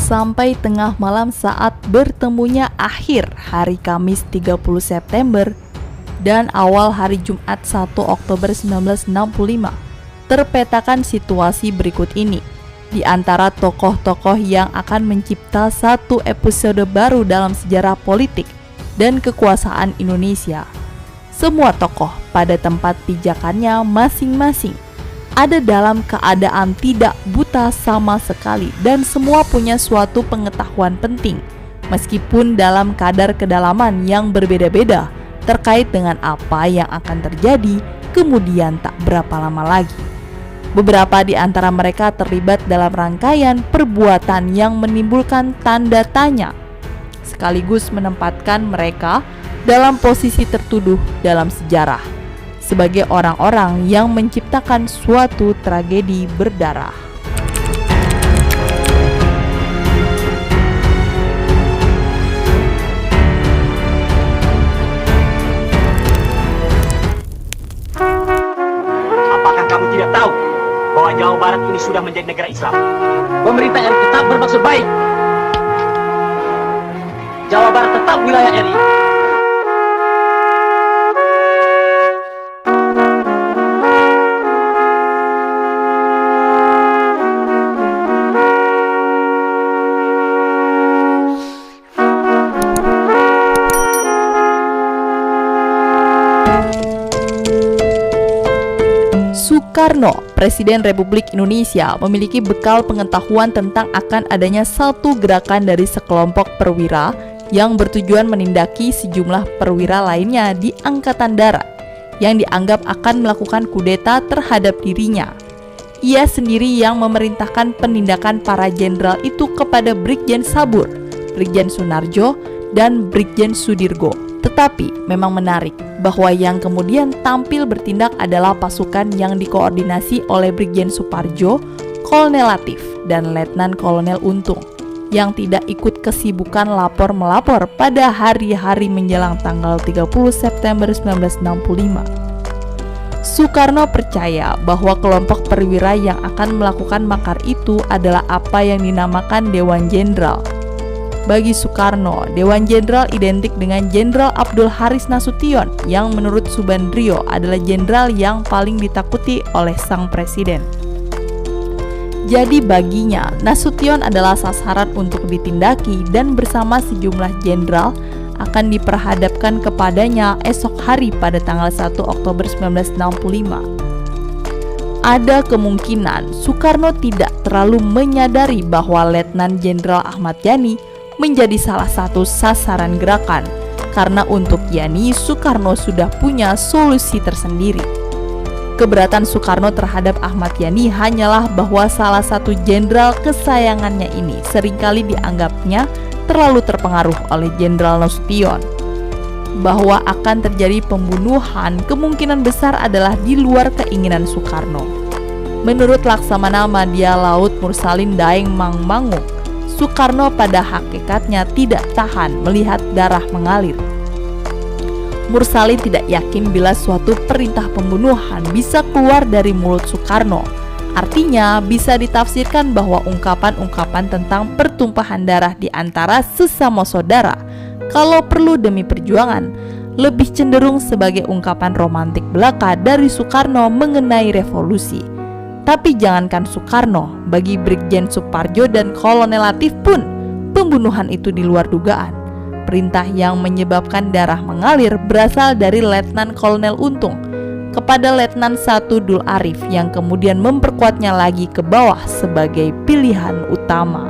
sampai tengah malam saat bertemunya akhir hari Kamis 30 September dan awal hari Jumat 1 Oktober 1965. Terpetakan situasi berikut ini. Di antara tokoh-tokoh yang akan mencipta satu episode baru dalam sejarah politik dan kekuasaan Indonesia. Semua tokoh pada tempat pijakannya masing-masing ada dalam keadaan tidak buta sama sekali dan semua punya suatu pengetahuan penting meskipun dalam kadar kedalaman yang berbeda-beda terkait dengan apa yang akan terjadi kemudian tak berapa lama lagi. Beberapa di antara mereka terlibat dalam rangkaian perbuatan yang menimbulkan tanda tanya sekaligus menempatkan mereka dalam posisi tertuduh dalam sejarah sebagai orang-orang yang menciptakan suatu tragedi berdarah. Apakah kamu tidak tahu bahwa Jawa Barat ini sudah menjadi negara Islam? Pemerintah yang tetap bermaksud baik. Jawa Barat tetap wilayah RI. Soekarno, Presiden Republik Indonesia, memiliki bekal pengetahuan tentang akan adanya satu gerakan dari sekelompok perwira yang bertujuan menindaki sejumlah perwira lainnya di Angkatan Darat yang dianggap akan melakukan kudeta terhadap dirinya. Ia sendiri yang memerintahkan penindakan para jenderal itu kepada Brigjen Sabur, Brigjen Sunarjo, dan Brigjen Sudirgo. Tetapi memang menarik bahwa yang kemudian tampil bertindak adalah pasukan yang dikoordinasi oleh Brigjen Suparjo, Kolonel Latif, dan Letnan Kolonel Untung yang tidak ikut kesibukan lapor-melapor pada hari-hari menjelang tanggal 30 September 1965. Soekarno percaya bahwa kelompok perwira yang akan melakukan makar itu adalah apa yang dinamakan Dewan Jenderal. Bagi Soekarno, Dewan Jenderal identik dengan Jenderal Abdul Haris Nasution yang menurut Subandrio adalah jenderal yang paling ditakuti oleh sang presiden. Jadi baginya, Nasution adalah sasaran untuk ditindaki dan bersama sejumlah jenderal akan diperhadapkan kepadanya esok hari pada tanggal 1 Oktober 1965. Ada kemungkinan Soekarno tidak terlalu menyadari bahwa Letnan Jenderal Ahmad Yani menjadi salah satu sasaran gerakan karena untuk Yani, Soekarno sudah punya solusi tersendiri. Keberatan Soekarno terhadap Ahmad Yani hanyalah bahwa salah satu jenderal kesayangannya ini seringkali dianggapnya terlalu terpengaruh oleh Jenderal Nasution. Bahwa akan terjadi pembunuhan kemungkinan besar adalah di luar keinginan Soekarno. Menurut Laksamana Madya Laut Mursalin Daeng Mangmangu, Soekarno pada hakikatnya tidak tahan melihat darah mengalir. Mursalin tidak yakin bila suatu perintah pembunuhan bisa keluar dari mulut Soekarno. Artinya bisa ditafsirkan bahwa ungkapan-ungkapan tentang pertumpahan darah di antara sesama saudara, kalau perlu demi perjuangan, lebih cenderung sebagai ungkapan romantik belaka dari Soekarno mengenai revolusi. Tapi jangankan Soekarno, bagi Brigjen Suparjo dan Kolonel Latif pun, pembunuhan itu di luar dugaan. Perintah yang menyebabkan darah mengalir berasal dari Letnan Kolonel Untung kepada Letnan 1 Dul Arif yang kemudian memperkuatnya lagi ke bawah sebagai pilihan utama.